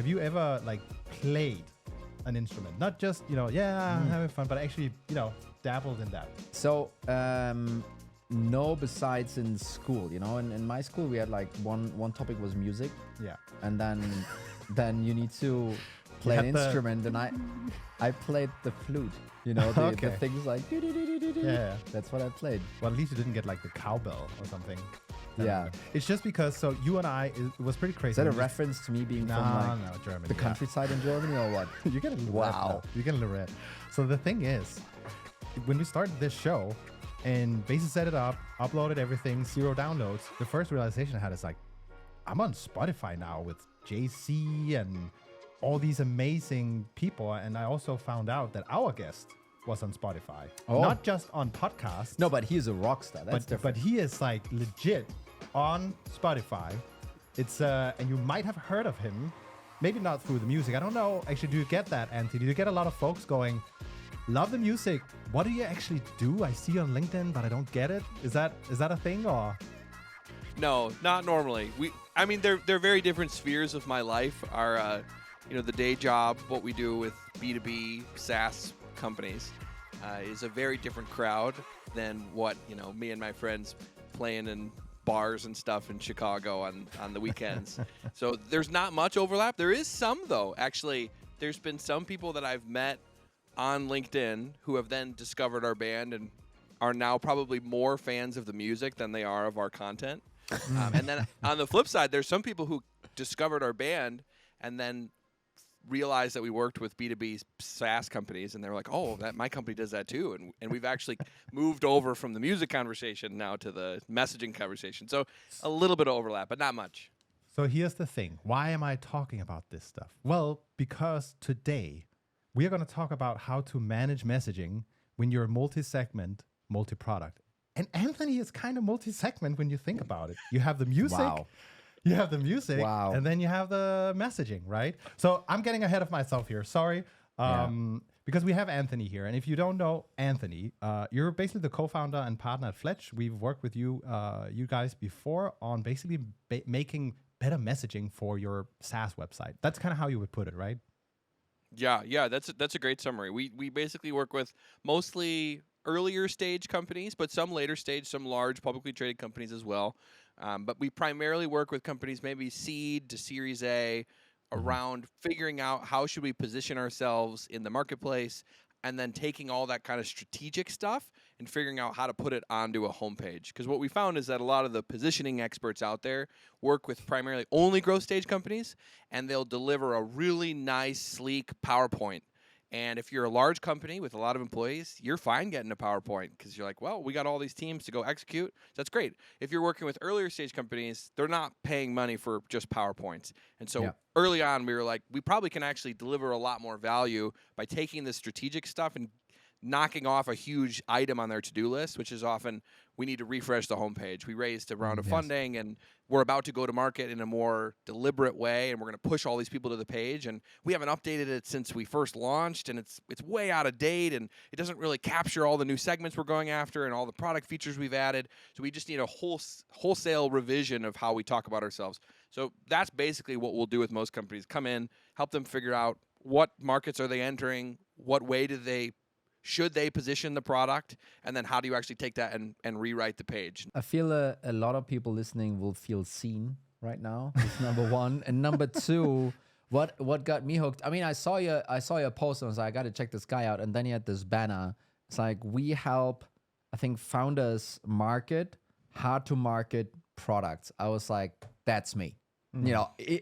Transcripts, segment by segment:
have you ever like played an instrument? Not just, I'm having fun, but actually, dabbled in that. So, no, besides in school, in my school we had like one topic was music. Yeah. And then you need to play an instrument, and I played the flute. The things like Yeah. That's what I played. Well, at least you didn't get like the cowbell or something. Yeah. It's just because, so you and I, it was pretty crazy. Is that a reference to me being from Germany, the countryside in Germany or what? You get a little Wow. You get a little red. So the thing is, when we started this show and basically set it up, uploaded everything, 0 downloads, the first realization I had is like, I'm on Spotify now with JC and all these amazing people. And I also found out that our guest was on Spotify. Oh. Not just on podcasts. No, but he's a rock star. That's different. But he is like legit on Spotify. It's and you might have heard of him, maybe not through the music. I don't know. Actually, do you get that, Anthony? Do you get a lot of folks going, love the music? What do you actually do? I see you on LinkedIn, but I don't get it. Is that a thing or? No, not normally. They're very different spheres of my life. Our, the day job, what we do with B2B SaaS companies, is a very different crowd than what me and my friends playing in bars and stuff in Chicago on the weekends. So there's not much overlap. There is some though. Actually, there's been some people that I've met on LinkedIn who have then discovered our band and are now probably more fans of the music than they are of our content. And then on the flip side, there's some people who discovered our band and then realized that we worked with B2B SaaS companies, and they were like, oh, my company does that too. And we've actually moved over from the music conversation now to the messaging conversation. So a little bit of overlap, but not much. So here's the thing. Why am I talking about this stuff? Well, because today we are going to talk about how to manage messaging when you're multi-segment, multi-product. And Anthony is kind of multi-segment when you think about it. You have the music. Wow. You have the music, Wow. and then you have the messaging, right? So I'm getting ahead of myself here. Sorry. Because we have Anthony here. And if you don't know Anthony, you're basically the co-founder and partner at Fletch. We've worked with you guys before on basically making better messaging for your SaaS website. That's kind of how you would put it, right? Yeah, that's a great summary. We basically work with mostly earlier stage companies, but some later stage, some large publicly traded companies as well. But we primarily work with companies maybe seed to Series A around figuring out how should we position ourselves in the marketplace, and then taking all that kind of strategic stuff and figuring out how to put it onto a homepage. Because what we found is that a lot of the positioning experts out there work with primarily only growth stage companies, and they'll deliver a really nice, sleek PowerPoint. And if you're a large company with a lot of employees, you're fine getting a PowerPoint because you're like, well, we got all these teams to go execute. That's great. If you're working with earlier stage companies, they're not paying money for just PowerPoints. And so early on, we were like, we probably can actually deliver a lot more value by taking the strategic stuff and knocking off a huge item on their to-do list, which is often we need to refresh the homepage. We raised a round of funding, and we're about to go to market in a more deliberate way, and we're going to push all these people to the page. And we haven't updated it since we first launched, and it's way out of date, and it doesn't really capture all the new segments we're going after and all the product features we've added. So we just need a wholesale revision of how we talk about ourselves. So that's basically what we'll do with most companies. Come in, help them figure out what markets are they entering, what way should they position the product, and then how do you actually take that and rewrite the page? I feel a lot of people listening will feel seen right now. That's number one. And number two, what got me hooked? I mean, I saw your post and I was like, I got to check this guy out. And then you had this banner. It's like, we help, I think, founders market hard to market products. I was like, that's me.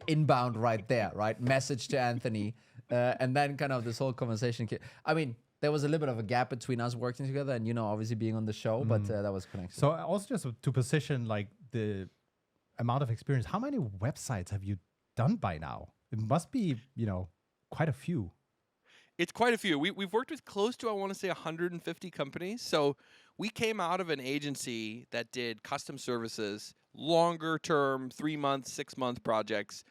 Inbound right there, right? Message to Anthony. And then kind of this whole conversation. I mean, there was a little bit of a gap between us working together and, obviously being on the show, but that was connected. So also just to position like the amount of experience, how many websites have you done by now? It must be, quite a few. It's quite a few. We've worked with close to, I want to say, 150 companies. So we came out of an agency that did custom services, longer term, 3-month, 6-month projects.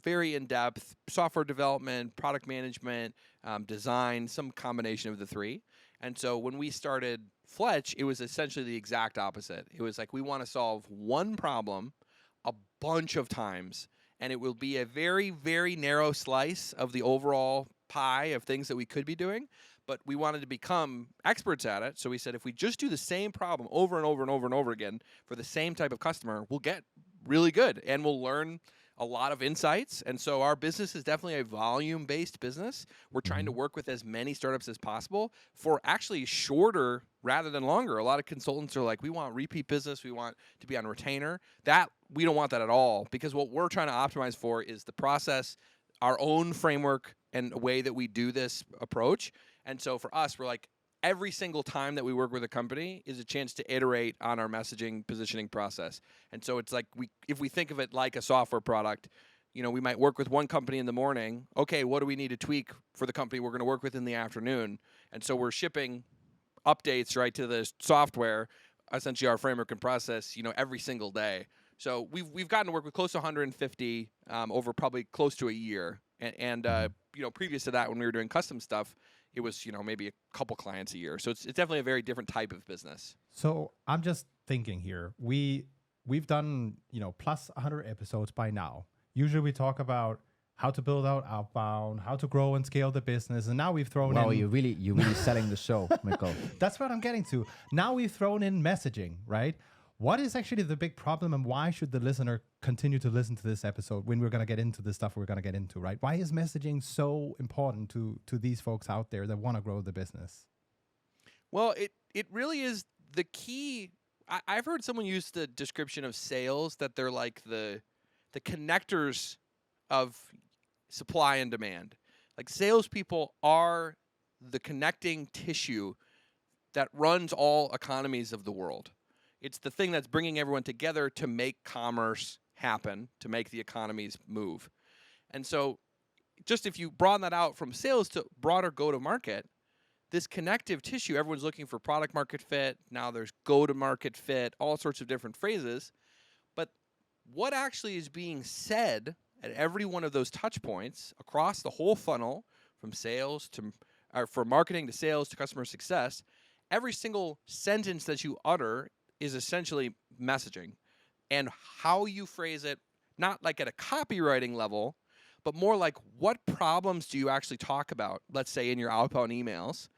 Very in-depth software development, product management, design, some combination of the three. And so when we started Fletch, it was essentially the exact opposite. It was like we want to solve one problem a bunch of times and it will be a very, very narrow slice of the overall pie of things that we could be doing. But we wanted to become experts at it. So we said if we just do the same problem over and over and over and over again for the same type of customer, we'll get really good and we'll learn a lot of insights. And so our business is definitely a volume-based business. We're trying to work with as many startups as possible for actually shorter rather than longer. A lot of consultants are like, we want repeat business. We want to be on retainer. We don't want that at all, because what we're trying to optimize for is the process, our own framework and way that we do this approach. And so for us, we're like, every single time that we work with a company is a chance to iterate on our messaging positioning process. And so it's like, if we think of it like a software product, we might work with one company in the morning. Okay, what do we need to tweak for the company we're going to work with in the afternoon? And so we're shipping updates right to the software, essentially our framework and process, every single day. So we've gotten to work with close to 150 over probably close to a year. And previous to that, when we were doing custom stuff, it was, maybe a couple clients a year. So it's definitely a very different type of business. So I'm just thinking here. We've done, plus 100 episodes by now. Usually we talk about how to build out outbound, how to grow and scale the business. And now we've thrown in... Wow, you're really selling the show, Mikko. That's what I'm getting to. Now we've thrown in messaging, right? What is actually the big problem, and why should the listener continue to listen to this episode when we're going to get into the stuff we're going to get into, right? Why is messaging so important to these folks out there that want to grow the business? Well, it really is the key. I've heard someone use the description of sales that they're like the connectors of supply and demand. Like, salespeople are the connecting tissue that runs all economies of the world. It's the thing that's bringing everyone together to make commerce happen, to make the economies move. And so just if you broaden that out from sales to broader go-to-market, this connective tissue, everyone's looking for product market fit. Now there's go-to-market fit, all sorts of different phrases. But what actually is being said at every one of those touch points across the whole funnel, from sales to, or from marketing to sales to customer success, every single sentence that you utter is essentially messaging, and how you phrase it, not like at a copywriting level, but more like what problems do you actually talk about, let's say in your outbound emails,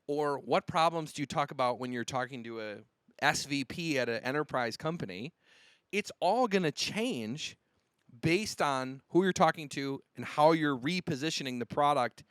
or what problems do you talk about when you're talking to a SVP at an enterprise company. It's all going to change based on who you're talking to and how you're repositioning the product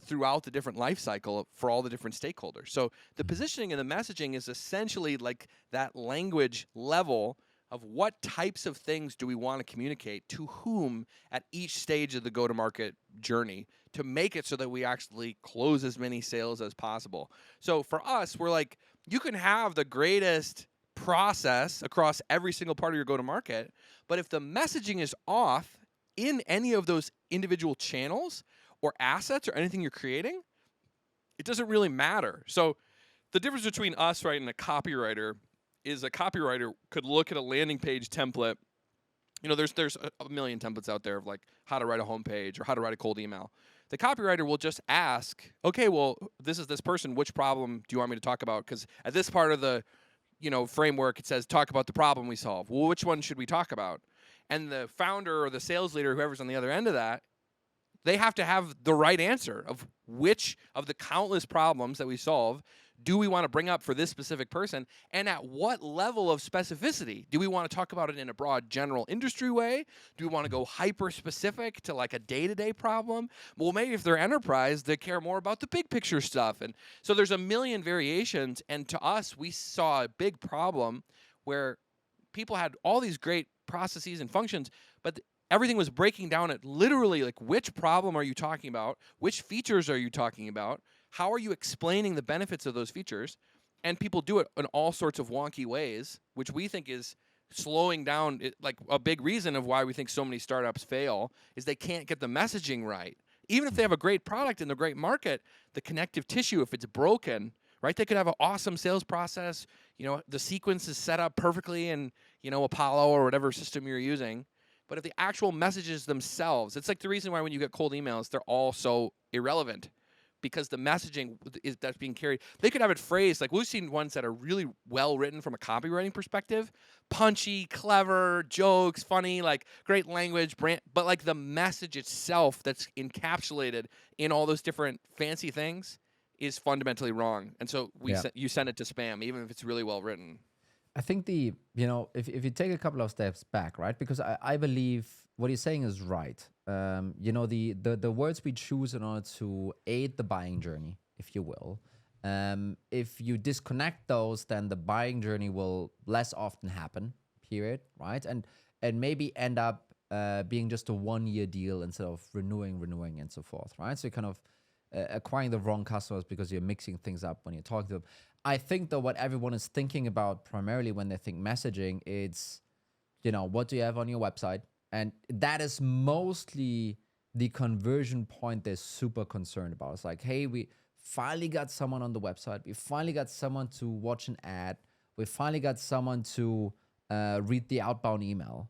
throughout the different life cycle for all the different stakeholders. So the positioning and the messaging is essentially like that language level of what types of things do we want to communicate to whom at each stage of the go-to-market journey to make it so that we actually close as many sales as possible. So for us, we're like, you can have the greatest process across every single part of your go-to-market, but if the messaging is off in any of those individual channels or assets or anything you're creating, it doesn't really matter. So the difference between us, right, and a copywriter is a copywriter could look at a landing page template. You know, there's a million templates out there of like how to write a homepage or how to write a cold email. The copywriter will just ask, okay, well, this is this person. Which problem do you want me to talk about? Because at this part of the, framework, it says talk about the problem we solve. Well, which one should we talk about? And the founder or the sales leader, whoever's on the other end of that, they have to have the right answer of which of the countless problems that we solve do we want to bring up for this specific person, and at what level of specificity? Do we want to talk about it in a broad general industry way? Do we want to go hyper-specific to like a day-to-day problem? Well, maybe if they're enterprise, they care more about the big picture stuff. And so there's a million variations, and to us, we saw a big problem where people had all these great processes and functions, but everything was breaking down at literally like, which problem are you talking about? Which features are you talking about? How are you explaining the benefits of those features? And people do it in all sorts of wonky ways, which we think is slowing down. Like a big reason of why we think so many startups fail is they can't get the messaging right. Even if they have a great product in the great market, the connective tissue, if it's broken, right? They could have an awesome sales process. The sequence is set up perfectly in, Apollo or whatever system you're using. But if the actual messages themselves, it's like the reason why when you get cold emails, they're all so irrelevant. because the messaging that's being carried, they could have it phrased like we've seen ones that are really well written from a copywriting perspective, punchy, clever, jokes, funny, like great language, brand, but like the message itself that's encapsulated in all those different fancy things is fundamentally wrong. And so you send it to spam, even if it's really well written. I think if you take a couple of steps back, right? Because I believe what you're saying is right. The words we choose in order to aid the buying journey, if you will. If you disconnect those, then the buying journey will less often happen, period, right? And maybe end up being just a 1-year deal instead of renewing and so forth, right? So you're kind of acquiring the wrong customers because you're mixing things up when you're talking to them. I think though what everyone is thinking about primarily when they think messaging, it's, what do you have on your website? And that is mostly the conversion point they're super concerned about. It's like, hey, we finally got someone on the website. We finally got someone to watch an ad. We finally got someone to read the outbound email.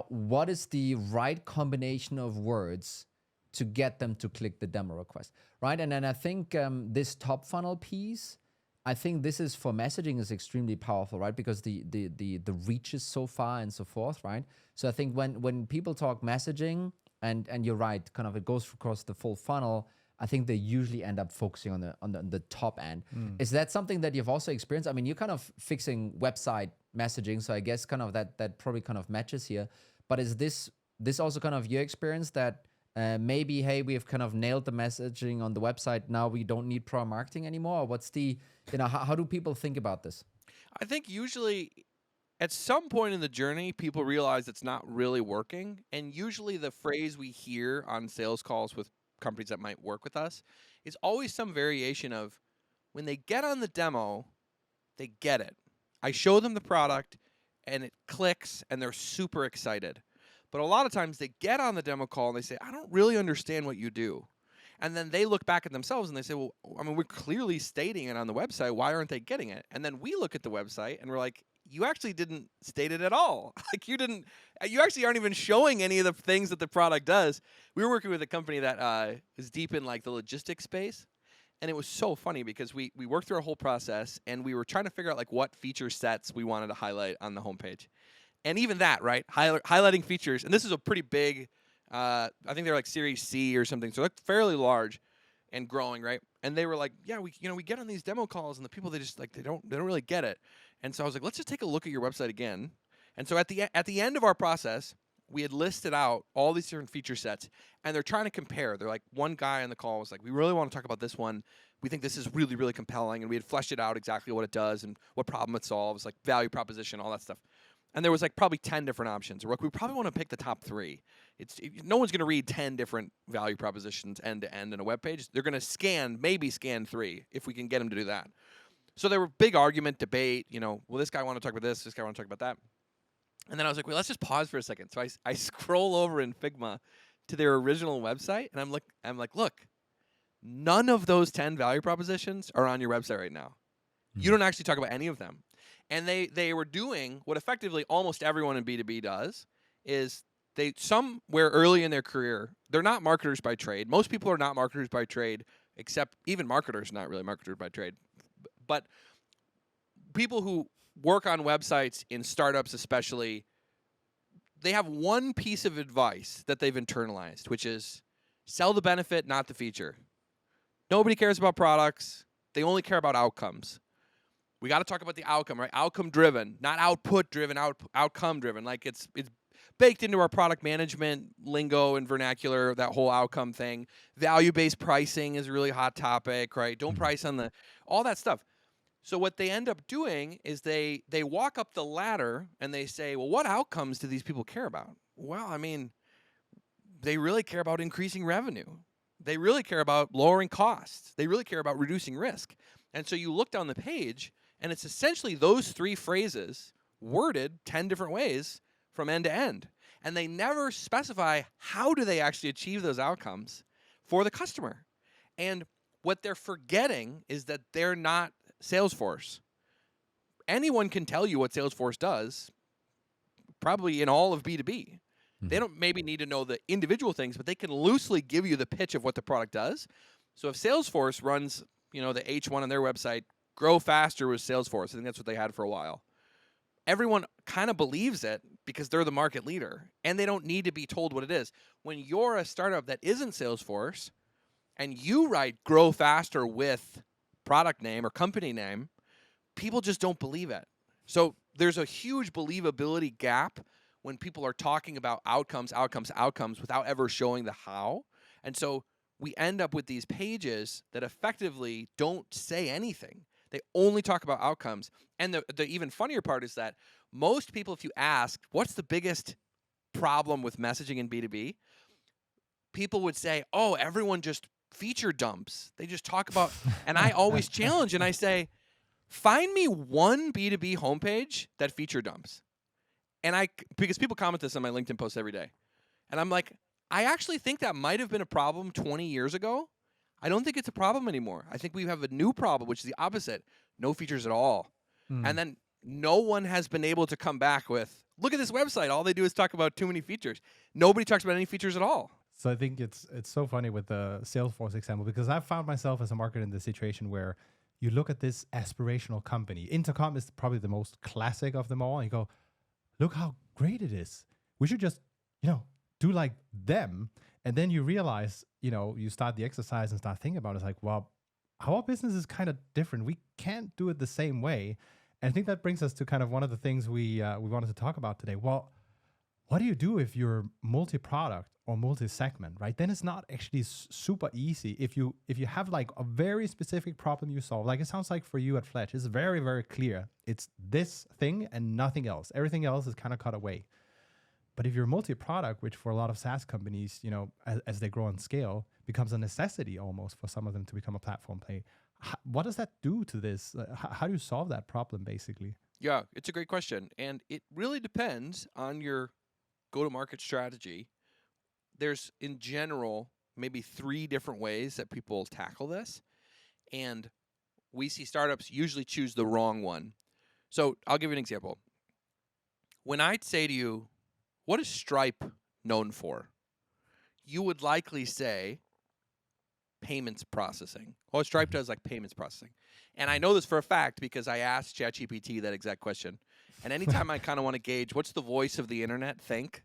What is the right combination of words to get them to click the demo request, right? And then I think this top funnel piece, I think this is for messaging is extremely powerful, right? Because the reach is so far and so forth, right? So I think when people talk messaging, and you're right, kind of it goes across the full funnel, I think they usually end up focusing on the top end. Is that something that you've also experienced? I mean, you're kind of fixing website messaging, so I guess kind of that probably kind of matches here. But is this also kind of your experience that maybe, hey, we've kind of nailed the messaging on the website. Now we don't need pro marketing anymore. Or what's how do people think about this? I think usually at some point in the journey, people realize it's not really working. And usually the phrase we hear on sales calls with companies that might work with us is always some variation of when they get on the demo, they get it. I show them the product and it clicks and they're super excited. But a lot of times they get on the demo call and they say, I don't really understand what you do. And then they look back at themselves and they say, well, I mean, we're clearly stating it on the website. Why aren't they getting it? And then we look at the website and we're like, you actually didn't state it at all. Like you actually aren't even showing any of the things that the product does. We were working with a company that is deep in like the logistics space. And it was so funny because we worked through our whole process and we were trying to figure out like what feature sets we wanted to highlight on the homepage. And even that, right? Highlighting features. And this is a pretty big, I think they're like Series C or something. So they're fairly large and growing, right? And they were like, yeah, we get on these demo calls and the people, they just like, they don't really get it. And so I was like, let's just take a look at your website again. And so at the end of our process, we had listed out all these different feature sets and they're trying to compare. They're like, one guy on the call was like, we really want to talk about this one. We think this is really, really compelling. And we had fleshed it out exactly what it does and what problem it solves, like value proposition, all that stuff. And there was like probably 10 different options. We're like, we probably want to pick the top 3. No one's going to read 10 different value propositions end to end in a web page. They're going to maybe scan 3 if we can get them to do that. So there were big argument, debate, well, this guy want to talk about this guy want to talk about that. And then I was like, well, let's just pause for a second. So I scroll over in Figma to their original website, and I'm like, look, none of those 10 value propositions are on your website right now. You don't actually talk about any of them. And they were doing what effectively almost everyone in B2B does is somewhere early in their career, they're not marketers by trade. Most people are not marketers by trade, except even marketers not really marketers by trade. But people who work on websites in startups especially, they have one piece of advice that they've internalized, which is sell the benefit, not the feature. Nobody cares about products. They only care about outcomes. We got to talk about the outcome, right? Outcome driven, not output driven, outcome driven. Like it's baked into our product management lingo and vernacular, that whole outcome thing. Value-based pricing is a really hot topic, right? Don't price on all that stuff. So what they end up doing is they walk up the ladder and they say, well, what outcomes do these people care about? Well, I mean, they really care about increasing revenue. They really care about lowering costs. They really care about reducing risk. And so you look down the page, and it's essentially those 3 phrases worded 10 different ways from end to end. And they never specify how do they actually achieve those outcomes for the customer. And what they're forgetting is that they're not Salesforce. Anyone can tell you what Salesforce does, probably in all of B2B. They don't maybe need to know the individual things, but they can loosely give you the pitch of what the product does. So if Salesforce runs, the H1 on their website, grow faster with Salesforce, I think that's what they had for a while. Everyone kind of believes it because they're the market leader, and they don't need to be told what it is. When you're a startup that isn't Salesforce and you write grow faster with product name or company name, people just don't believe it. So there's a huge believability gap when people are talking about outcomes without ever showing the how. And so we end up with these pages that effectively don't say anything. They only talk about outcomes. And the even funnier part is that most people, if you ask, what's the biggest problem with messaging in B2B? People would say, oh, everyone just feature dumps. They just talk about, and I always challenge and I say, find me one B2B homepage that feature dumps. And because people comment this on my LinkedIn posts every day. And I'm like, I actually think that might have been a problem 20 years ago. I don't think it's a problem anymore. I think we have a new problem, which is the opposite. No features at all. And then no one has been able to come back with, look at this website. All they do is talk about too many features. Nobody talks about any features at all. So I think it's so funny with the Salesforce example, because I've found myself as a marketer in this situation where you look at this aspirational company. Intercom is probably the most classic of them all. And you go, look how great it is. We should just, do like them. And then you realize, you start the exercise and start thinking about it. It's like, well, our business is kind of different. We can't do it the same way. And I think that brings us to kind of one of the things we wanted to talk about today. Well, what do you do if you're multi-product or multi-segment, right? Then it's not actually super easy. If you have like a very specific problem you solve, like it sounds like for you at Fletch, it's very, very clear. It's this thing and nothing else. Everything else is kind of cut away. But if you're multi-product, which for a lot of SaaS companies, as they grow and scale, becomes a necessity almost for some of them to become a platform play. What does that do to this? How do you solve that problem, basically? Yeah, it's a great question. And it really depends on your go-to-market strategy. There's, in general, maybe 3 different ways that people tackle this. And we see startups usually choose the wrong one. So I'll give you an example. When I'd say to you, what is Stripe known for? You would likely say payments processing. Well, Stripe does like payments processing. And I know this for a fact because I asked ChatGPT that exact question. And anytime I kind of want to gauge what's the voice of the internet think,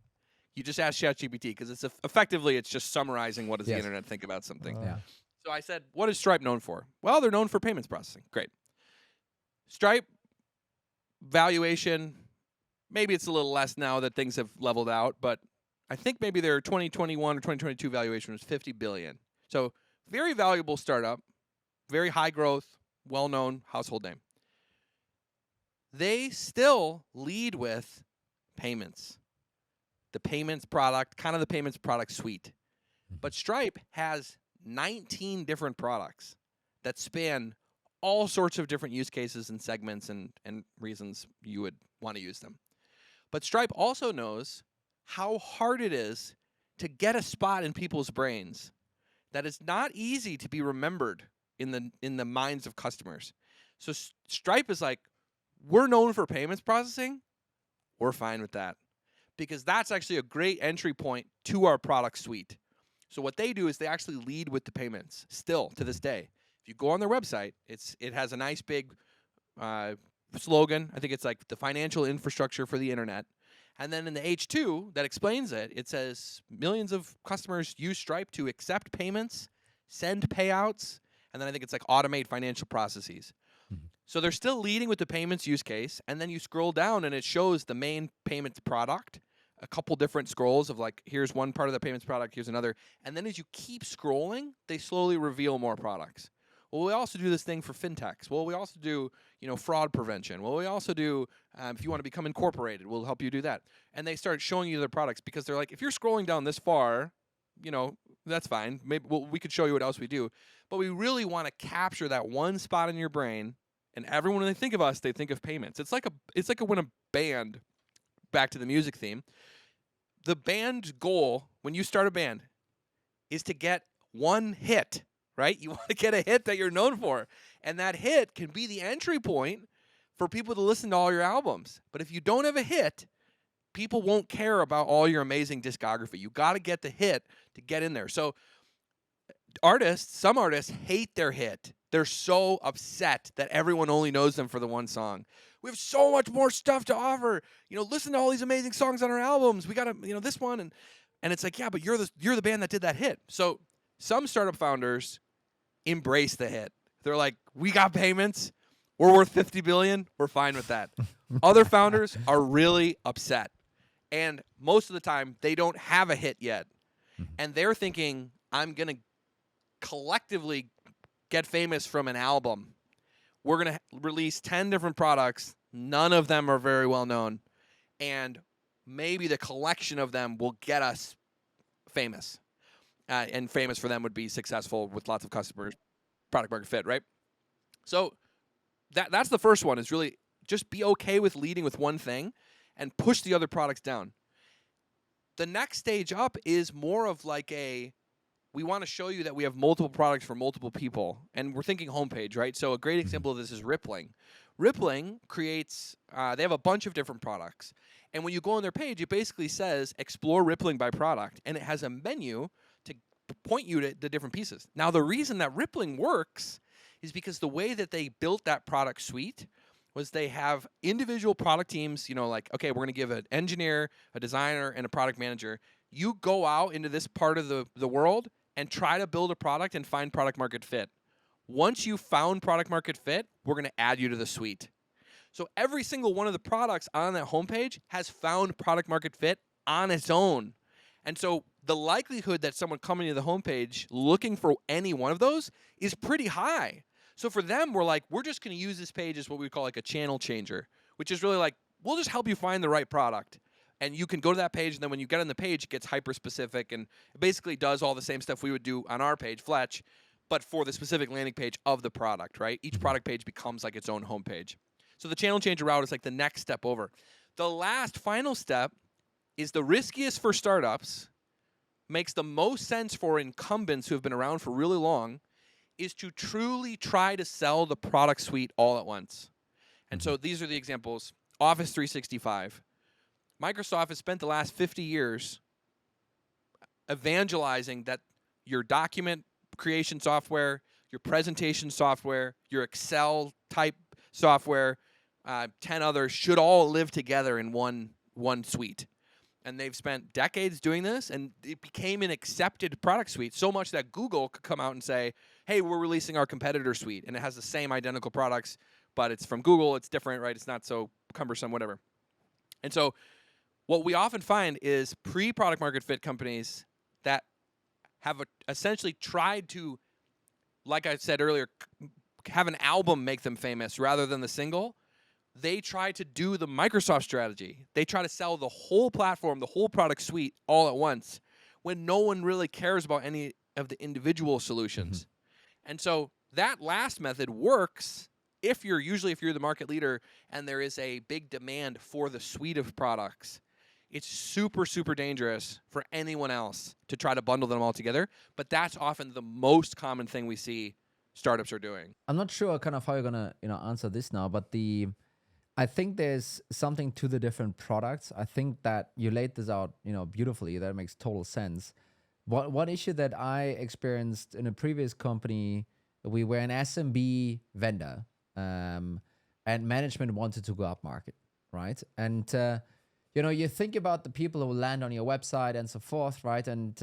you just ask ChatGPT because it's effectively it's just summarizing what does the internet think about something. So I said, what is Stripe known for? Well, they're known for payments processing. Great. Stripe valuation, maybe it's a little less now that things have leveled out, but I think maybe their 2021 or 2022 valuation was $50 billion. So very valuable startup, very high growth, well-known household name. They still lead with payments. The payments product, kind of the payments product suite. But Stripe has 19 different products that span all sorts of different use cases and segments and reasons you would want to use them. But Stripe also knows how hard it is to get a spot in people's brains that is not easy to be remembered in the minds of customers. So Stripe is like, we're known for payments processing. We're fine with that because that's actually a great entry point to our product suite. So what they do is they actually lead with the payments still to this day. If you go on their website, it has a nice big slogan. I think it's like the financial infrastructure for the internet. And then in the H2 that explains it, it says millions of customers use Stripe to accept payments, send payouts, and then I think it's like automate financial processes. So they're still leading with the payments use case, and then you scroll down and it shows the main payments product, a couple different scrolls of like, here's one part of the payments product, here's another. And then as you keep scrolling, they slowly reveal more products. Well, we also do this thing for fintechs. Well, we also do, fraud prevention. Well, we also do, if you want to become incorporated, we'll help you do that. And they start showing you their products because they're like, if you're scrolling down this far, that's fine. Maybe we could show you what else we do. But we really want to capture that one spot in your brain. And everyone, when they think of us, they think of payments. It's like when a band, back to the music theme, the band's goal when you start a band is to get one hit, right? You want to get a hit that you're known for. And that hit can be the entry point for people to listen to all your albums. But if you don't have a hit, people won't care about all your amazing discography. You got to get the hit to get in there. So some artists hate their hit. They're so upset that everyone only knows them for the one song. We have so much more stuff to offer. Listen to all these amazing songs on our albums. We got to, this one, and it's like, yeah, but you're the band that did that hit. So some startup founders embrace the hit. They're like, we got payments. We're worth $50 billion. We're fine with that. Other founders are really upset, and most of the time they don't have a hit yet, and they're thinking, I'm gonna collectively get famous from an album. We're going to release 10 different products. None of them are very well known. And maybe the collection of them will get us famous. And famous for them would be successful with lots of customers, product market fit, right? So that's the first one, is really just be okay with leading with one thing and push the other products down. The next stage up is more of like we want to show you that we have multiple products for multiple people. And we're thinking homepage, right? So a great example of this is Rippling. Rippling creates, they have a bunch of different products. And when you go on their page, it basically says, explore Rippling by product. And it has a menu to point you to the different pieces. Now, the reason that Rippling works is because the way that they built that product suite was they have individual product teams, like, okay, we're going to give an engineer, a designer, and a product manager. You go out into this part of the world and try to build a product and find product market fit. Once you found product market fit, we're going to add you to the suite. So every single one of the products on that homepage has found product market fit on its own. And so the likelihood that someone coming to the homepage looking for any one of those is pretty high. So for them, we're just going to use this page as what we call like a channel changer, which is really like, we'll just help you find the right product. And you can go to that page, and then when you get on the page, it gets hyper-specific, and it basically does all the same stuff we would do on our page, Fletch, but for the specific landing page of the product, right? Each product page becomes like its own homepage. So the channel changer route is like the next step over. The last final step is the riskiest for startups, makes the most sense for incumbents who have been around for really long, is to truly try to sell the product suite all at once. And so these are the examples. Office 365. Microsoft has spent the last 50 years evangelizing that your document creation software, your presentation software, your Excel type software, 10 others should all live together in one suite. And they've spent decades doing this, and it became an accepted product suite, so much that Google could come out and say, hey, we're releasing our competitor suite, and it has the same identical products, but it's from Google, it's different, right? It's not so cumbersome, whatever. And so what we often find is pre-product market fit companies that have essentially tried to, like I said earlier, have an album make them famous rather than the single. They try to do the Microsoft strategy. They try to sell the whole platform, the whole product suite all at once, when no one really cares about any of the individual solutions. And so that last method works if you're the market leader and there is a big demand for the suite of products. It's super, super dangerous for anyone else to try to bundle them all together. But that's often the most common thing we see startups are doing. I'm not sure kind of how you're gonna answer this now, but I think there's something to the different products. I think that you laid this out beautifully. That makes total sense. One issue that I experienced in a previous company, we were an SMB vendor, and management wanted to go up market, right? And you think about the people who land on your website and so forth, right? And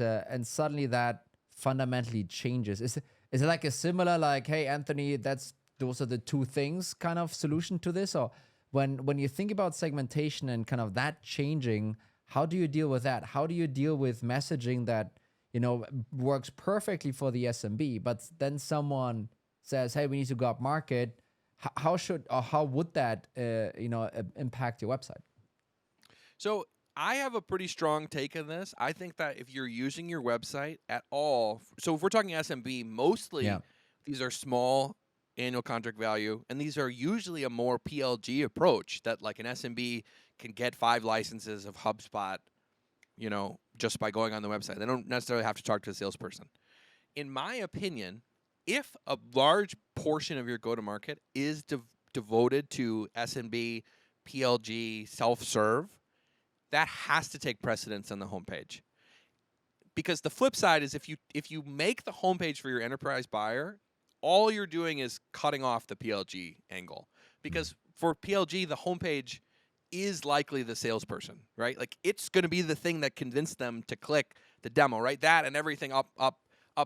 suddenly that fundamentally changes. Is it like a similar, like, hey, Anthony, those are the two things kind of solution to this? Or when you think about segmentation and kind of that changing, how do you deal with that? How do you deal with messaging that, works perfectly for the SMB, but then someone says, hey, we need to go up market. How would that, impact your website? So I have a pretty strong take on this. I think that if you're using your website at all, so if we're talking SMB, mostly these are small annual contract value, and these are usually a more PLG approach that like an SMB can get 5 licenses of HubSpot, just by going on the website. They don't necessarily have to talk to a salesperson. In my opinion, if a large portion of your go-to-market is devoted to SMB, PLG, self-serve, that has to take precedence on the homepage. Because the flip side is if you make the homepage for your enterprise buyer, all you're doing is cutting off the PLG angle. Because for PLG, the homepage is likely the salesperson, right? Like it's going to be the thing that convinced them to click the demo, right? That and everything up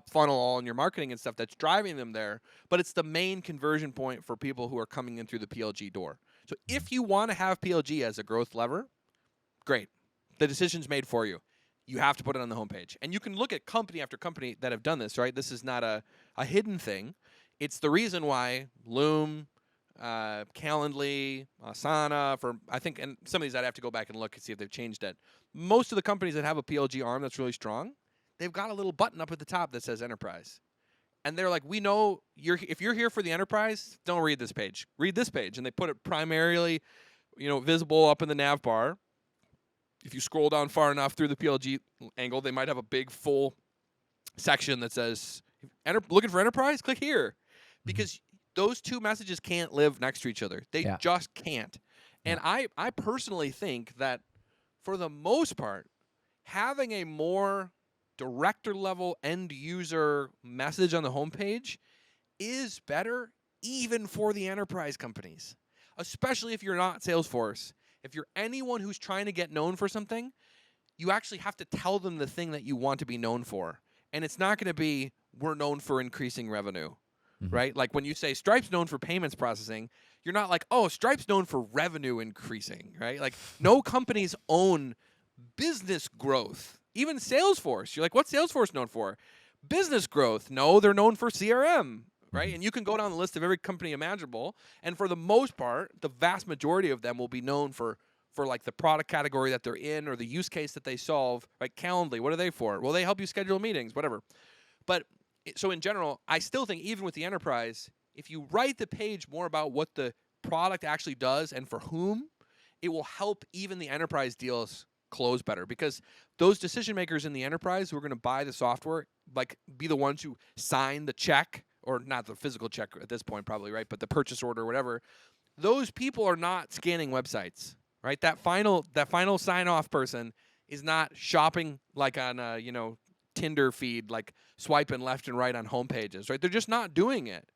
funnel all in your marketing and stuff that's driving them there. But it's the main conversion point for people who are coming in through the PLG door. So if you want to have PLG as a growth lever, great. The decision's made for you. You have to put it on the homepage. And you can look at company after company that have done this, right? This is not a hidden thing. It's the reason why Loom, Calendly, Asana, I think, and some of these I'd have to go back and look and see if they've changed it. Most of the companies that have a PLG arm that's really strong, they've got a little button up at the top that says enterprise. And they're like, we know if you're here for the enterprise, don't read this page. Read this page. And they put it primarily, visible up in the nav bar. If you scroll down far enough through the PLG angle, they might have a big full section that says, looking for enterprise? Click here. Because those two messages can't live next to each other. They just can't. And I personally think that for the most part, having a more director level end user message on the homepage is better even for the enterprise companies, especially if you're not Salesforce. If you're anyone who's trying to get known for something, you actually have to tell them the thing that you want to be known for. And it's not going to be, we're known for increasing revenue, right? Like when you say Stripe's known for payments processing, you're not like, oh, Stripe's known for revenue increasing, right? Like no companies own business growth. Even Salesforce, you're like, what's Salesforce known for? Business growth. No, they're known for CRM. Right? And you can go down the list of every company imaginable, and for the most part, the vast majority of them will be known for like the product category that they're in or the use case that they solve. Like Calendly, what are they for? Well, they help you schedule meetings, whatever. But so in general, I still think even with the enterprise, if you write the page more about what the product actually does and for whom, it will help even the enterprise deals close better, because those decision makers in the enterprise who are going to buy the software, like be the ones who sign the check, or not the physical check at this point probably, right? But the purchase order or whatever, those people are not scanning websites, right? That final sign-off person is not shopping like on a, Tinder feed, like swiping left and right on homepages, right? They're just not doing it.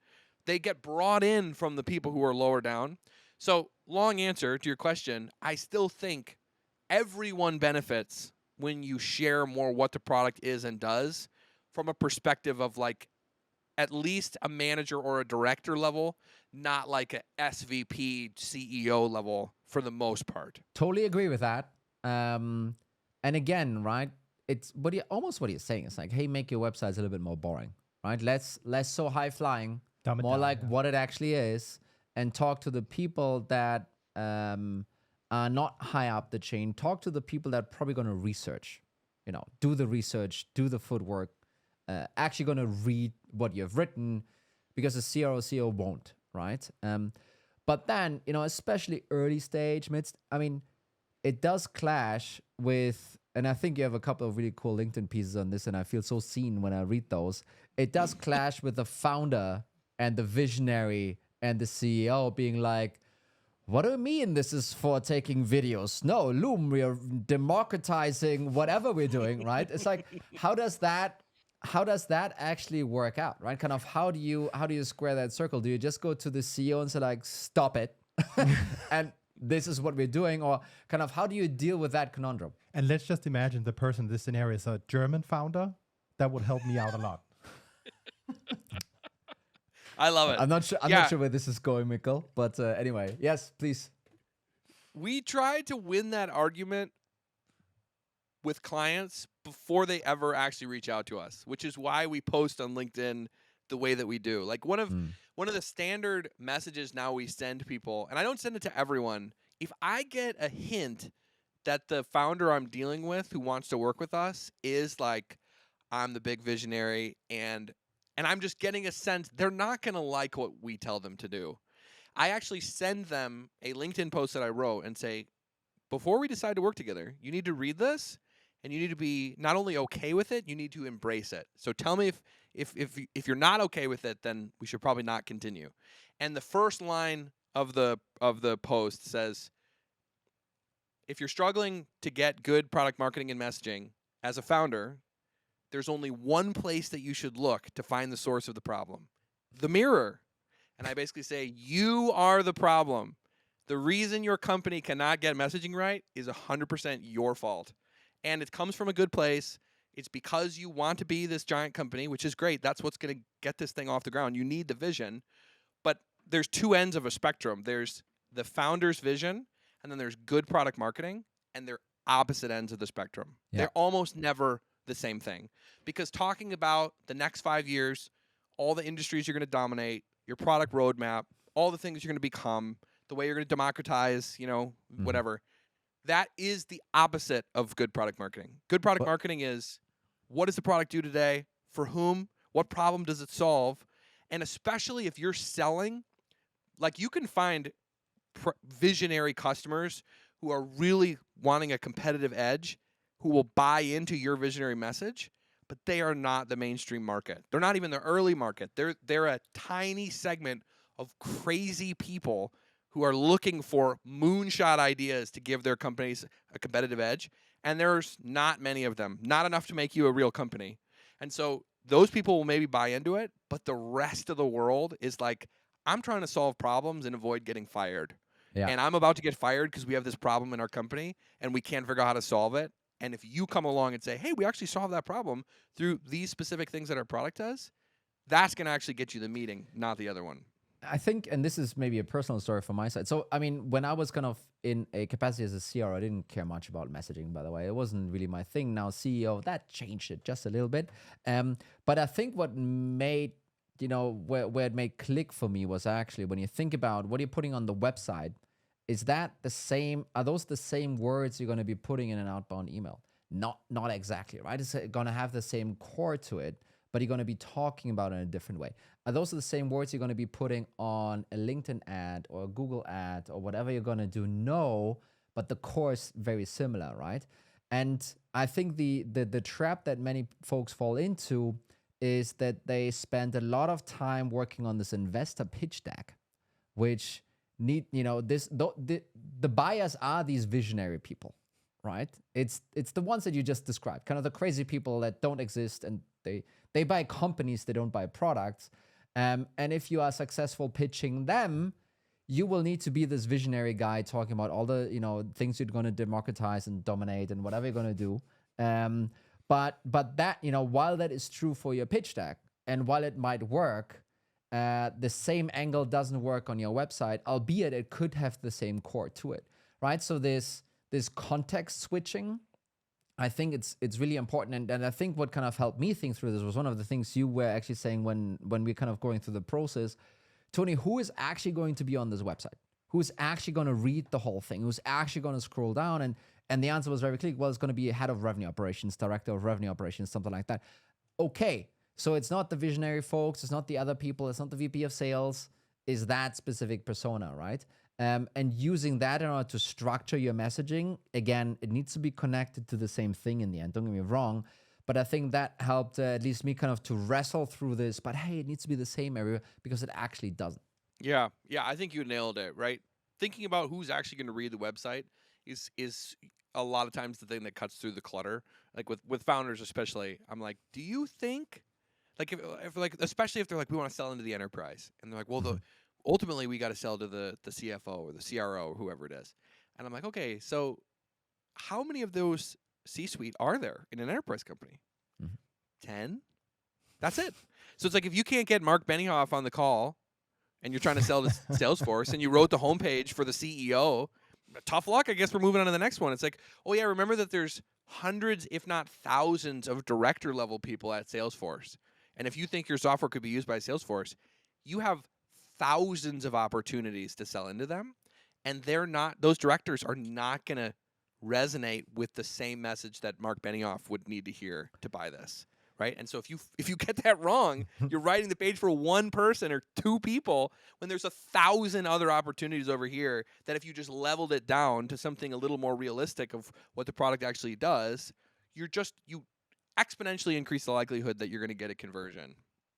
They get brought in from the people who are lower down. So long answer to your question, I still think everyone benefits when you share more what the product is and does from a perspective of like, at least a manager or a director level, not like a SVP, CEO level for the most part. Totally agree with that. And again, right, it's what you're saying. It's like, hey, make your websites a little bit more boring, right? Less so high flying, more like what it actually is, and talk to the people that are not high up the chain. Talk to the people that are probably going to research, do the research, do the footwork, actually going to read what you've written, because the CRO CEO won't, right? But then, especially early stage, it does clash with, and I think you have a couple of really cool LinkedIn pieces on this, and I feel so seen when I read those. It does clash with the founder and the visionary and the CEO being like, what do you mean this is for taking videos? No, Loom, we are democratizing whatever we're doing, right? It's like, how does that actually work out, right? Kind of how do you square that circle? Do you just go to the CEO and say like, stop it, and this is what we're doing, or kind of how do you deal with that conundrum? And let's just imagine the person in this scenario is a German founder. That would help me out a lot. I love it. I'm not sure where this is going, Mikkel, but anyway, yes, please. We tried to win that argument with clients before they ever actually reach out to us, which is why we post on LinkedIn the way that we do. Like one of the standard messages now we send people, and I don't send it to everyone. If I get a hint that the founder I'm dealing with who wants to work with us is like, I'm the big visionary, and I'm just getting a sense they're not going to like what we tell them to do, I actually send them a LinkedIn post that I wrote and say, before we decide to work together, you need to read this, and you need to be not only okay with it, you need to embrace it. So tell me if you're not okay with it, then we should probably not continue. And the first line of the post says, if you're struggling to get good product marketing and messaging as a founder, there's only one place that you should look to find the source of the problem: the mirror. And I basically say, you are the problem. The reason your company cannot get messaging right is 100% your fault. And it comes from a good place. It's because you want to be this giant company, which is great. That's what's going to get this thing off the ground. You need the vision. But there's two ends of a spectrum. There's the founder's vision, and then there's good product marketing, and they're opposite ends of the spectrum. Yeah. They're almost never the same thing. Because talking about the next 5 years, all the industries you're going to dominate, your product roadmap, all the things you're going to become, the way you're going to democratize, whatever. That is the opposite of good product marketing. Good product marketing is, what does the product do today? For whom? What problem does it solve? And especially if you're selling, like, you can find visionary customers who are really wanting a competitive edge, who will buy into your visionary message, but they are not the mainstream market. They're not even the early market. They're a tiny segment of crazy people who are looking for moonshot ideas to give their companies a competitive edge. And there's not many of them, not enough to make you a real company. And so those people will maybe buy into it, but the rest of the world is like, I'm trying to solve problems and avoid getting fired. Yeah. And I'm about to get fired because we have this problem in our company and we can't figure out how to solve it. And if you come along and say, hey, we actually solved that problem through these specific things that our product does, that's going to actually get you the meeting, not the other one. I think, and this is maybe a personal story from my side. So, I mean, when I was kind of in a capacity as a CRO, I didn't care much about messaging, by the way. It wasn't really my thing. Now, CEO, that changed it just a little bit. But I think what made, where it made click for me was actually when you think about what you're putting on the website, are those the same words you're going to be putting in an outbound email? Not exactly, right? It's going to have the same core to it, but you're going to be talking about it in a different way. Are those the same words you're going to be putting on a LinkedIn ad or a Google ad or whatever you're going to do? No, but the core is very similar, right? And I think the trap that many folks fall into is that they spend a lot of time working on this investor pitch deck, which the buyers are these visionary people, right? It's the ones that you just described, kind of the crazy people that don't exist, and they buy companies, they don't buy products. And if you are successful pitching them, you will need to be this visionary guy talking about all the things you're going to democratize and dominate and whatever you're going to do. But that, while that is true for your pitch deck, and while it might work, the same angle doesn't work on your website, albeit it could have the same core to it, right? So this context switching, I think it's really important. And I think what kind of helped me think through this was one of the things you were actually saying when we're kind of going through the process. Tony, who is actually going to be on this website? Who's actually going to read the whole thing? Who's actually going to scroll down? And the answer was very clear. Well, it's going to be a head of revenue operations, director of revenue operations, something like that. Okay, so it's not the visionary folks, it's not the other people, it's not the VP of sales, is that specific persona, right? And using that in order to structure your messaging, again, it needs to be connected to the same thing in the end. Don't get me wrong, but I think that helped at least me kind of to wrestle through this. But hey, it needs to be the same area because it actually doesn't. Yeah, I think you nailed it, right? Thinking about who's actually going to read the website is a lot of times the thing that cuts through the clutter. Like with founders especially, I'm like, do you think, like if especially if they're like, we want to sell into the enterprise, and they're like, well, ultimately we got to sell to the CFO or the CRO or whoever it is, and I'm like, okay, so how many of those C-suite are there in an enterprise company? 10? That's it. So it's like, if you can't get Mark Benioff on the call and you're trying to sell to Salesforce and you wrote the homepage for the CEO, tough luck. I guess we're moving on to the next one. It's like, oh yeah, remember that there's hundreds, if not thousands, of director level people at Salesforce. And if you think your software could be used by Salesforce, you have thousands of opportunities to sell into them. And those directors are not going to resonate with the same message that Mark Benioff would need to hear to buy this. Right. And so if you get that wrong, you're writing the page for one person or two people when there's 1,000 other opportunities over here that if you just leveled it down to something a little more realistic of what the product actually does, you exponentially increase the likelihood that you're going to get a conversion.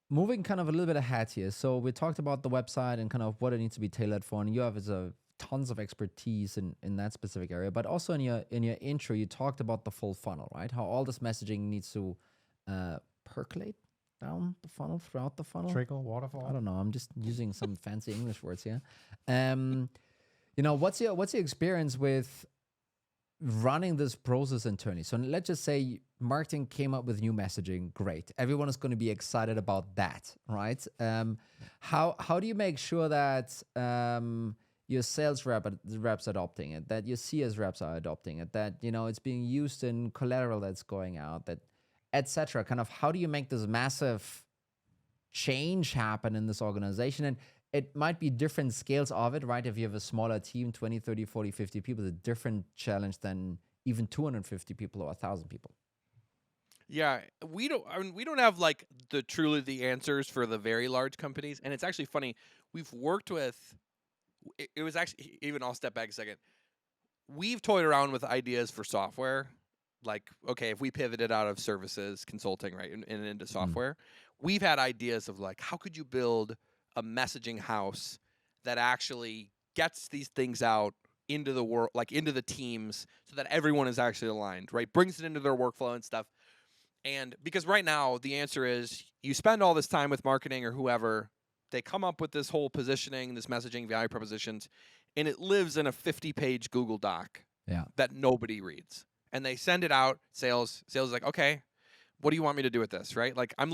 Moving kind of a little bit ahead here. So we talked about the website and kind of what it needs to be tailored for. And you have tons of expertise in that specific area. But also in your intro, you talked about the full funnel, right? How all this messaging needs to percolate down the funnel, throughout the funnel. Trickle, I waterfall. don't know. I'm just using some fancy English words here. What's your experience with running this process internally? So let's just say marketing came up with new messaging. Great. Everyone is going to be excited about that, right? How do you make sure that your sales reps adopting it, that your CS reps are adopting it, that it's being used in collateral that's going out, that etc. Kind of how do you make this massive change happen in this organization? And it might be different scales of it, right? If you have a smaller team, 20, 30, 40, 50 people, it's a different challenge than even 250 people or 1,000 people. Yeah, we don't have like truly the answers for the very large companies, and it's actually funny. We've worked with. It was actually even. I'll step back a second. We've toyed around with ideas for software, like okay, if we pivoted out of services consulting, right, and into software, we've had ideas of like how could you build a messaging house that actually gets these things out into the world, like into the teams, so that everyone is actually aligned, right? Brings it into their workflow and stuff. And because right now the answer is you spend all this time with marketing or whoever, they come up with this whole positioning, this messaging value propositions, and it lives in a 50-page Google Doc that nobody reads. And they send it out, sales is like, okay, what do you want me to do with this, right? Like I'm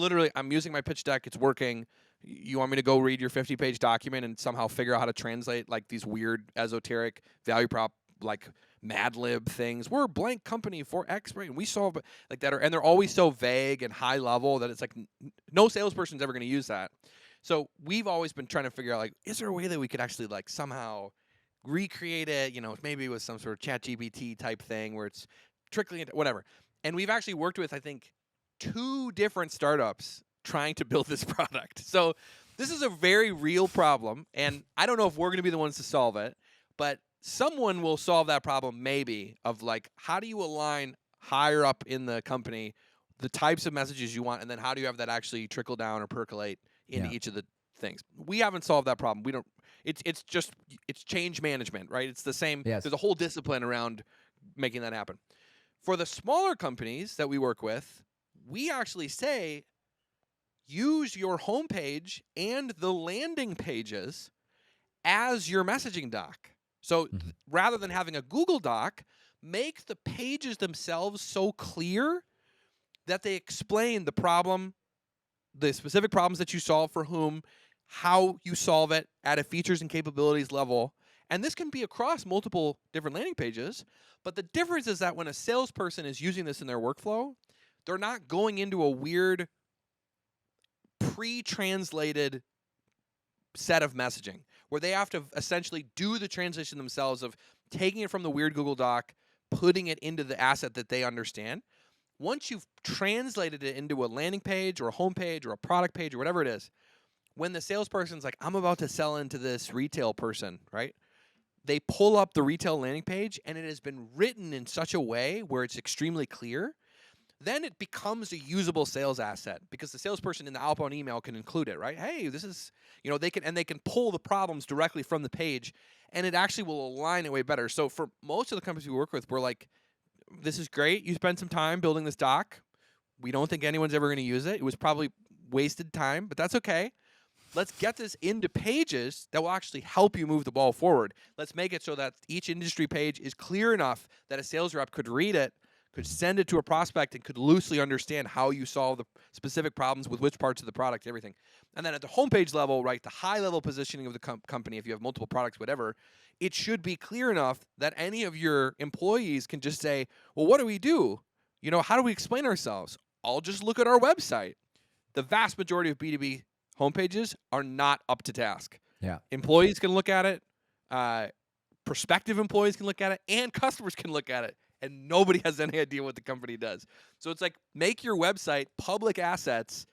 using my pitch deck, it's working. You want me to go read your 50-page document and somehow figure out how to translate like these weird esoteric value prop like Mad Lib things? We're a blank company for X, right? And we solve like that, and they're always so vague and high level that it's like no salesperson's ever going to use that. So we've always been trying to figure out like, is there a way that we could actually like somehow recreate it? Maybe with some sort of ChatGPT type thing where it's trickling into whatever. And we've actually worked with I think 2 different startups trying to build this product. So this is a very real problem, and I don't know if we're going to be the ones to solve it, but someone will solve that problem maybe of like how do you align higher up in the company the types of messages you want, and then how do you have that actually trickle down or percolate into each of the things. We haven't solved that problem. We don't. It's change management, right? It's the same. Yes. There's a whole discipline around making that happen. For the smaller companies that we work with, we actually say use your homepage and the landing pages as your messaging doc. So rather than having a Google Doc, make the pages themselves so clear that they explain the problem, the specific problems that you solve for whom, how you solve it at a features and capabilities level. And this can be across multiple different landing pages. But the difference is that when a salesperson is using this in their workflow, they're not going into a weird pre-translated set of messaging where they have to essentially do the translation themselves of taking it from the weird Google Doc, putting it into the asset that they understand. Once you've translated it into a landing page or a home page or a product page or whatever it is, when the salesperson's like, I'm about to sell into this retail person, right? They pull up the retail landing page and it has been written in such a way where it's extremely clear. Then it becomes a usable sales asset because the salesperson in the outbound email can include it, right? Hey, this is, they can pull the problems directly from the page, and it actually will align it way better. So for most of the companies we work with, we're like, this is great. You spent some time building this doc. We don't think anyone's ever going to use it. It was probably wasted time, but that's okay. Let's get this into pages that will actually help you move the ball forward. Let's make it so that each industry page is clear enough that a sales rep could read it, could send it to a prospect, and could loosely understand how you solve the specific problems with which parts of the product, everything. And then at the homepage level, right, the high-level positioning of the company, if you have multiple products, whatever, it should be clear enough that any of your employees can just say, well, what do we do? How do we explain ourselves? I'll just look at our website. The vast majority of B2B homepages are not up to task. Yeah. Employees can look at it. Prospective employees can look at it, and customers can look at it. And nobody has any idea what the company does. So it's like, make your website public assets,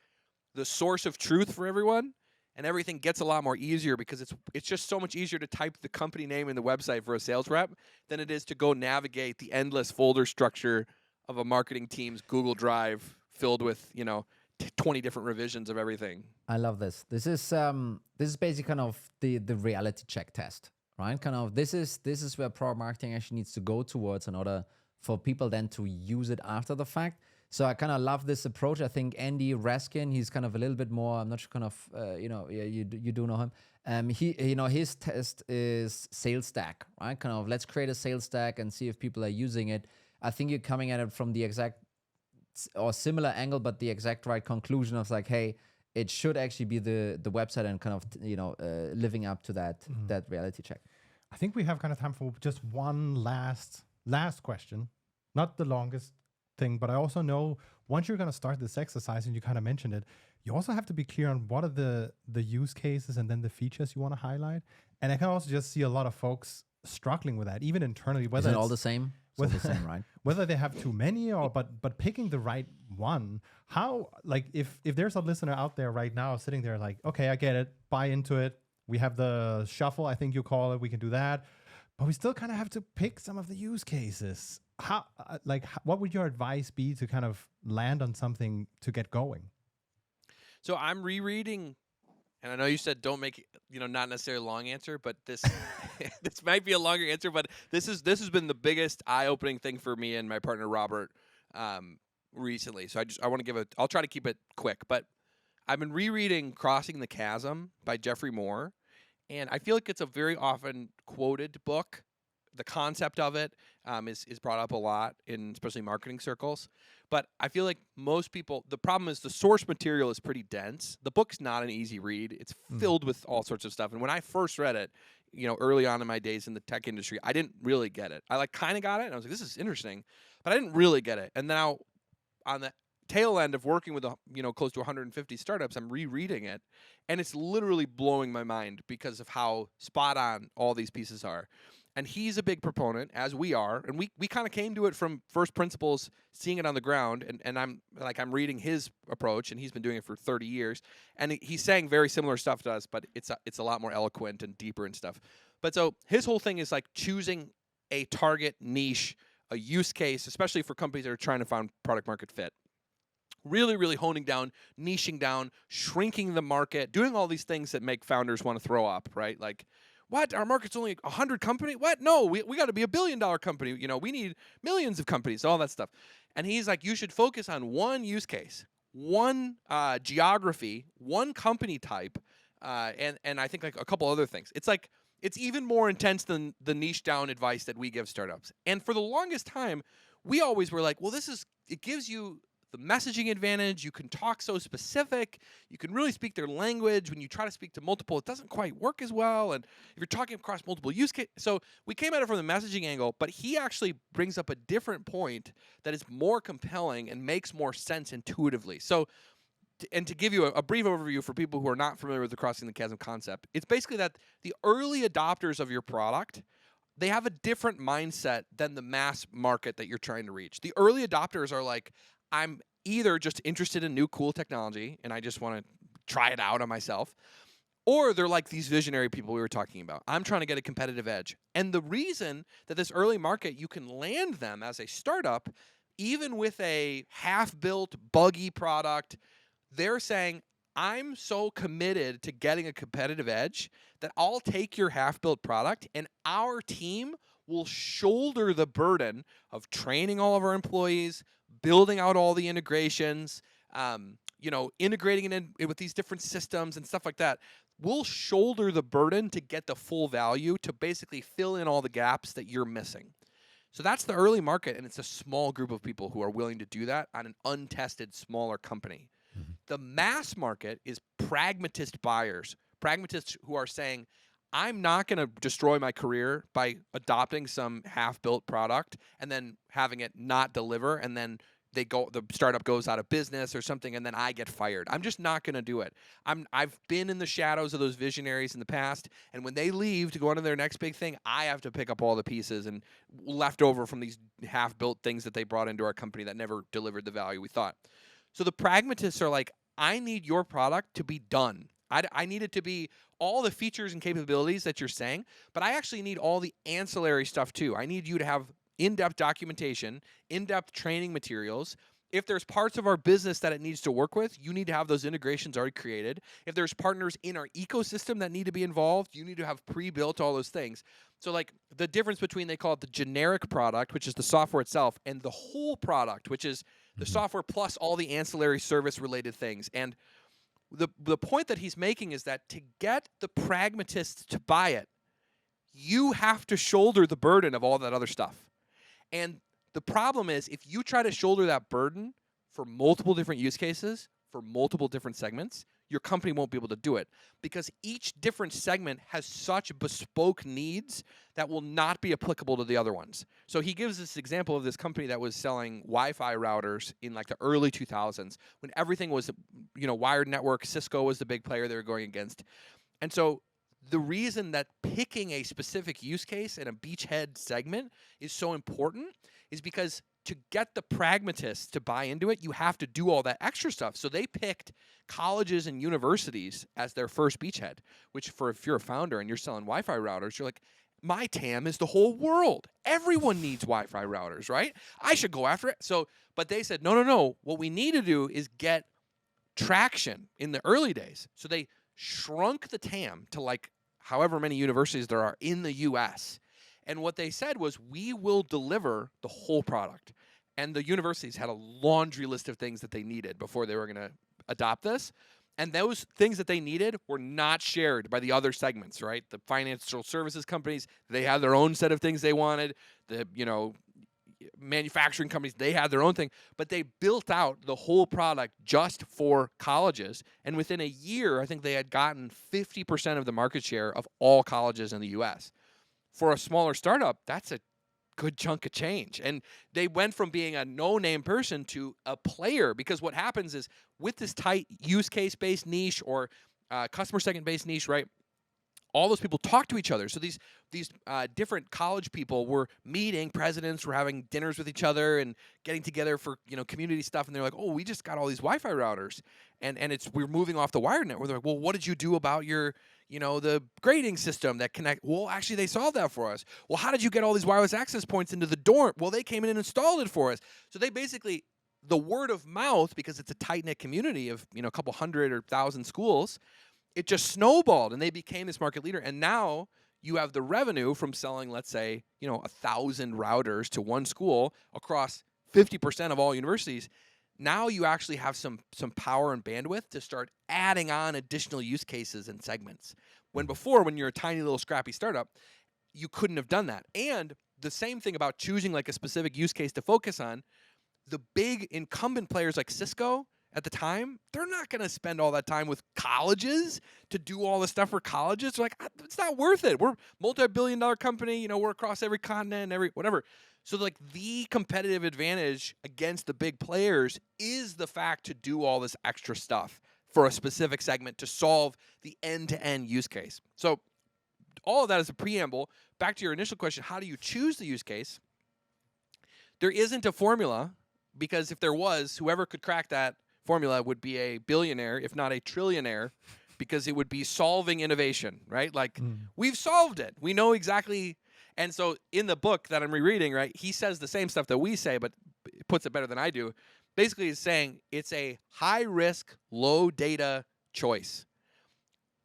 the source of truth for everyone, and everything gets a lot more easier because it's just so much easier to type the company name in the website for a sales rep than it is to go navigate the endless folder structure of a marketing team's Google Drive filled with, 20 different revisions of everything. I love this. This is basically kind of the reality check test, right? Kind of this is where product marketing actually needs to go towards in order for people then to use it after the fact. So I kind of love this approach. I think Andy Raskin, he's kind of a little bit more, I'm not sure, kind of, yeah, you do know him. His test is sales stack, right? Kind of, let's create a sales stack and see if people are using it. I think you're coming at it from the exact or similar angle, but the exact right conclusion of like, hey, it should actually be the website and kind of, living up to that reality check. I think we have kind of time for just one last question. Not the longest thing, but I also know once you're going to start this exercise, and you kind of mentioned it, you also have to be clear on what are the use cases and then the features you want to highlight. And I can also just see a lot of folks struggling with that, even internally. Whether Is it all the same? It's all the same, right? Whether they have too many or but picking the right one. How, like, if there's a listener out there right now sitting there like, okay, I get it, buy into it. We have the shuffle, I think you call it. We can do that, but we still kind of have to pick some of the use cases. How, what would your advice be to kind of land on something to get going? So I'm rereading, and I know you said don't make not necessarily a long answer, but this this might be a longer answer. But this has been the biggest eye-opening thing for me and my partner Robert recently. So I want to give I'll try to keep it quick, but I've been rereading Crossing the Chasm by Jeffrey Moore, and I feel like it's a very often quoted book. The concept of it is brought up a lot in especially marketing circles. But I feel like most people, the problem is the source material is pretty dense. The book's not an easy read. It's filled with all sorts of stuff. And when I first read it, early on in my days in the tech industry, I didn't really get it. I kind of got it, and I was like, this is interesting, but I didn't really get it. And now on the tail end of working with close to 150 startups, I'm rereading it, and it's literally blowing my mind because of how spot on all these pieces are. And he's a big proponent, as we are, and we kind of came to it from first principles, seeing it on the ground, and I'm reading his approach, and he's been doing it for 30 years, and he's saying very similar stuff to us, but it's a lot more eloquent and deeper and stuff. But so his whole thing is like choosing a target niche, a use case, especially for companies that are trying to find product market fit. Really, really honing down, niching down, shrinking the market, doing all these things that make founders want to throw up, right? Like, what? Our market's only 100 companies? What? No, we got to be $1 billion company. We need millions of companies, all that stuff. And he's like, you should focus on one use case, one geography, one company type, and I think like a couple other things. It's like, it's even more intense than the niche down advice that we give startups. And for the longest time, we always were like, well, it gives you the messaging advantage. You can talk so specific. You can really speak their language. When you try to speak to multiple, it doesn't quite work as well. And if you're talking across multiple use cases, so we came at it from the messaging angle, but he actually brings up a different point that is more compelling and makes more sense intuitively. So, and to give you a brief overview for people who are not familiar with the Crossing the Chasm concept, it's basically that the early adopters of your product, they have a different mindset than the mass market that you're trying to reach. The early adopters are like, I'm either just interested in new cool technology and I just want to try it out on myself, or they're like these visionary people we were talking about. I'm trying to get a competitive edge. And the reason that this early market, you can land them as a startup, even with a half-built, buggy product, they're saying, I'm so committed to getting a competitive edge that I'll take your half-built product and our team will shoulder the burden of training all of our employees, building out all the integrations, integrating it in with these different systems and stuff like that. We'll shoulder the burden to get the full value to basically fill in all the gaps that you're missing. So that's the early market, and it's a small group of people who are willing to do that on an untested, smaller company. Mm-hmm. The mass market is pragmatist buyers, pragmatists who are saying, I'm not going to destroy my career by adopting some half-built product and then having it not deliver, and then the startup goes out of business or something, and then I get fired. I'm just not going to do it. I've been in the shadows of those visionaries in the past, and when they leave to go on to their next big thing, I have to pick up all the pieces and left over from these half-built things that they brought into our company that never delivered the value we thought. So the pragmatists are like, I need your product to be done. I need it to be all the features and capabilities that you're saying, but I actually need all the ancillary stuff too. I need you to have in-depth documentation, in-depth training materials, if there's parts of our business that it needs to work with, you need to have those integrations already created. If there's partners in our ecosystem that need to be involved, you need to have pre-built all those things. So like the difference between, they call it the generic product, which is the software itself, and the whole product, which is the software plus all the ancillary service related things. And the point that he's making is that to get the pragmatists to buy it, you have to shoulder the burden of all that other stuff. And the problem is, if you try to shoulder that burden for multiple different use cases, for multiple different segments, your company won't be able to do it, because each different segment has such bespoke needs that will not be applicable to the other ones. So he gives this example of this company that was selling Wi-Fi routers in like the early 2000s, when everything was, wired network. Cisco was the big player they were going against. And so the reason that picking a specific use case in a beachhead segment is so important is because to get the pragmatists to buy into it, you have to do all that extra stuff. So they picked colleges and universities as their first beachhead, which if you're a founder and you're selling Wi-Fi routers, you're like, my TAM is the whole world. Everyone needs Wi-Fi routers, right? I should go after it. But they said, no. What we need to do is get traction in the early days. So they shrunk the TAM to like however many universities there are in the US. And what they said was, we will deliver the whole product. And the universities had a laundry list of things that they needed before they were going to adopt this. And those things that they needed were not shared by the other segments, right? The financial services companies, they had their own set of things they wanted. The, manufacturing companies, they had their own thing. But they built out the whole product just for colleges. And within a year, I think they had gotten 50% of the market share of all colleges in the US. For a smaller startup, that's a good chunk of change. And they went from being a no-name person to a player, because what happens is, with this tight use case-based niche or customer segment-based niche, right, all those people talk to each other. So these different college people were meeting, presidents were having dinners with each other and getting together for community stuff. And they're like, oh, we just got all these Wi-Fi routers, and we're moving off the wired network. They're like, well, what did you do about your the grading system that connect? Well, actually, they solved that for us. Well, how did you get all these wireless access points into the dorm? Well, they came in and installed it for us. So they basically, the word of mouth, because it's a tight-knit community of a couple hundred or 1,000 schools, it just snowballed, and they became this market leader. And now you have the revenue from selling, let's say, 1,000 routers to one school across 50% of all universities. Now you actually have some power and bandwidth to start adding on additional use cases and segments. When before, when you're a tiny little scrappy startup, you couldn't have done that. And the same thing about choosing like a specific use case to focus on. The big incumbent players like Cisco at the time, they're not going to spend all that time with colleges to do all the stuff for colleges. They're like, it's not worth it. We're a multi-billion-dollar company. We're across every continent, every whatever. So like the competitive advantage against the big players is the fact to do all this extra stuff for a specific segment to solve the end-to-end use case. So all of that is a preamble. Back to your initial question, how do you choose the use case? There isn't a formula, because if there was, whoever could crack that formula would be a billionaire, if not a trillionaire, because it would be solving innovation, right? Like, we've solved it. We know exactly. And so in the book that I'm rereading, right, he says the same stuff that we say, but puts it better than I do. Basically, he's saying it's a high-risk, low-data choice.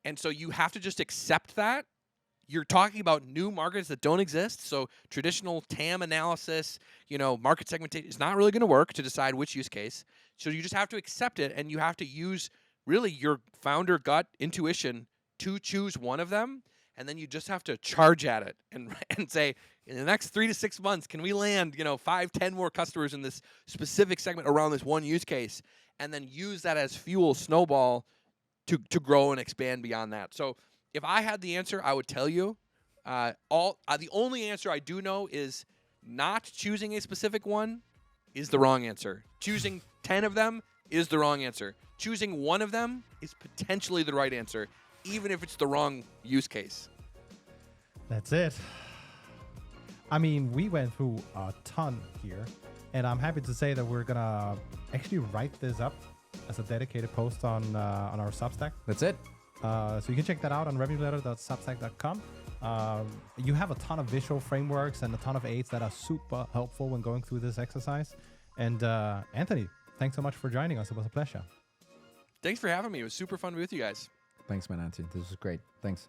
And so you have to just accept that. You're talking about new markets that don't exist. So traditional TAM analysis, market segmentation is not really going to work to decide which use case. So you just have to accept it, and you have to use really your founder gut intuition to choose one of them. And then you just have to charge at it and say, in the next 3 to 6 months, can we land 5, 10 more customers in this specific segment around this one use case? And then use that as fuel, snowball, to grow and expand beyond that. So if I had the answer, I would tell you. The only answer I do know is not choosing a specific one is the wrong answer. Choosing 10 of them is the wrong answer. Choosing one of them is potentially the right answer, even if it's the wrong use case. That's it. I mean, we went through a ton here, and I'm happy to say that we're going to actually write this up as a dedicated post on our Substack. That's it. So you can check that out on revenueletter.substack.com. You have a ton of visual frameworks and a ton of aids that are super helpful when going through this exercise. And Anthony, thanks so much for joining us. It was a pleasure. Thanks for having me. It was super fun to be with you guys. Thanks, man, Anthony. This was great. Thanks.